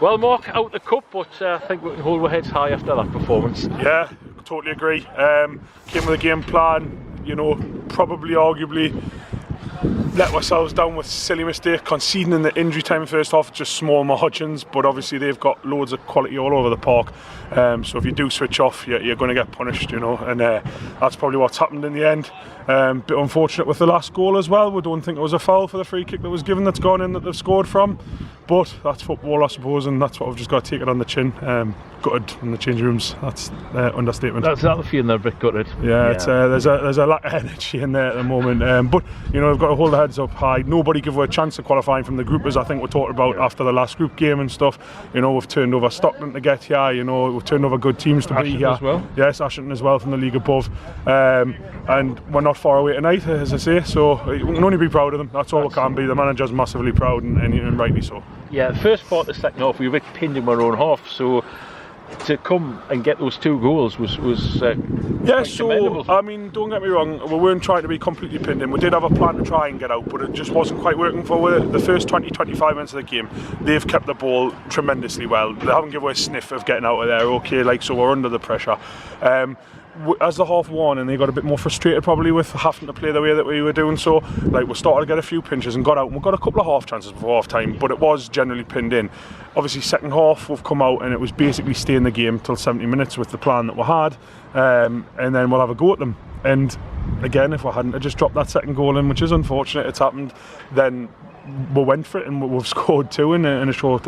Well, Mark, out the cup, but I think we can hold our heads high after that performance. Yeah, totally agree. Came with a game plan, you know, probably arguably let ourselves down with silly mistake, conceding in the injury time first half, just small margins, but obviously they've got loads of quality all over the park, so if you do switch off, you're going to get punished, you know, and that's probably what's happened in the end. Bit unfortunate with the last goal as well. We don't think it was a foul for the free kick that was given that's gone in that they've scored from, but that's football, I suppose, and that's what we've just got to take it on the chin. Gutted in the changing rooms, that's understatement. That's the feeling they're a bit gutted. Yeah, it's, there's a lack of energy in there at the moment, but you know, we've got to hold the heads up high. Nobody give her a chance of qualifying from the group, as I think we talked about after the last group game and stuff. You know, we've turned over Stockton to get here, you know, we've turned over good teams to be here as well. Yes, Ashton as well from the league above, and we're not far away tonight, as I say, so we can only be proud of them. That's all we can be. The manager's massively proud, and rightly so. Yeah, the first part of the second half we were pinned in our own half, so to come and get those 2 goals was yeah, so I mean, don't get me wrong, we weren't trying to be completely pinned in. We did have a plan to try and get out, but it just wasn't quite working for the first 20-25 minutes of the game. They've kept the ball tremendously well. They haven't given away a sniff of getting out of there, okay, like, so we're under the pressure. As the half won, and they got a bit more frustrated probably with having to play the way that we were doing, so like we started to get a few pinches and got out, and we got a couple of half chances before half time, but it was generally pinned in. Obviously second half we've come out and it was basically stay in the game till 70 minutes with the plan that we had, and then we'll have a go at them. And again, if we hadn't just dropped that second goal in, which is unfortunate, it's happened, then we went for it and we've scored 2 in a short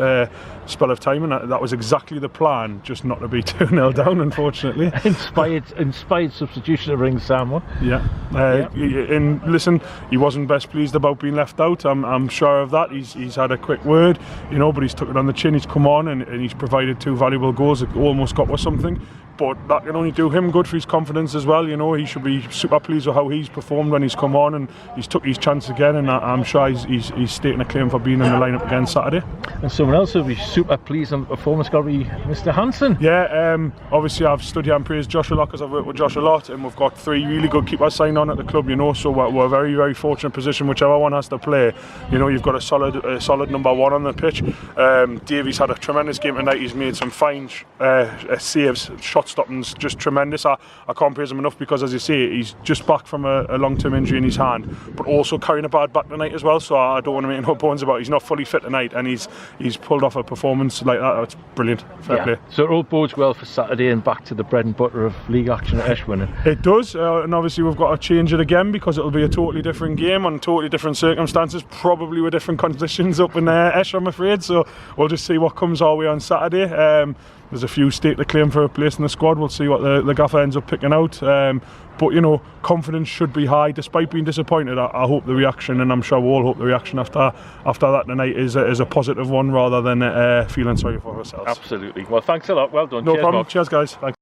spell of time, and that was exactly the plan, just not to be 2-0 down, unfortunately. Inspired substitution to bring Sam on. Yeah, and listen, he wasn't best pleased about being left out. I'm sure of that. He's had a quick word, you know, but he's took it on the chin. He's come on and he's provided 2 valuable goals. It almost got us something, but that can only do him good for his confidence as well. You know, he should be super pleased with how he's performed when he's come on, and he's took his chance again, and I'm sure he's stating a claim for being in the lineup again Saturday. And someone else who'll be super pleased on the performance got to be Mr. Hansen. Yeah, obviously I've stood here and praised Josh a lot because I've worked with Josh a lot, and we've got 3 really good keepers signed on at the club, you know, so we're a very, very fortunate position. Whichever one has to play, you know, you've got a solid number 1 on the pitch. Davey's had a tremendous game tonight. He's made some fine saves, shot stopping's just tremendous. I can't praise him enough because, as you say, he's just back from a long-term injury in his hand, but also carrying a bad back tonight as well, so I don't want to make no bones about it. He's not fully fit tonight, and he's pulled off a performance like that. It's brilliant. Fair play. So it all bodes well for Saturday and back to the bread and butter of league action at Ashwin. It does, and obviously we've got to change it again because it'll be a totally different game on totally different circumstances, probably with different conditions up in Ash, I'm afraid, so we'll just see what comes our way on Saturday. There's a few stake to claim for a place in the squad. We'll see what the gaffer ends up picking out, but you know, confidence should be high despite being disappointed. I hope the reaction, and I'm sure we all hope the reaction after that tonight is a positive one rather than feeling sorry for ourselves. Absolutely. Well, thanks a lot. Well done. No Cheers, problem. Mark. Cheers, guys. Thanks.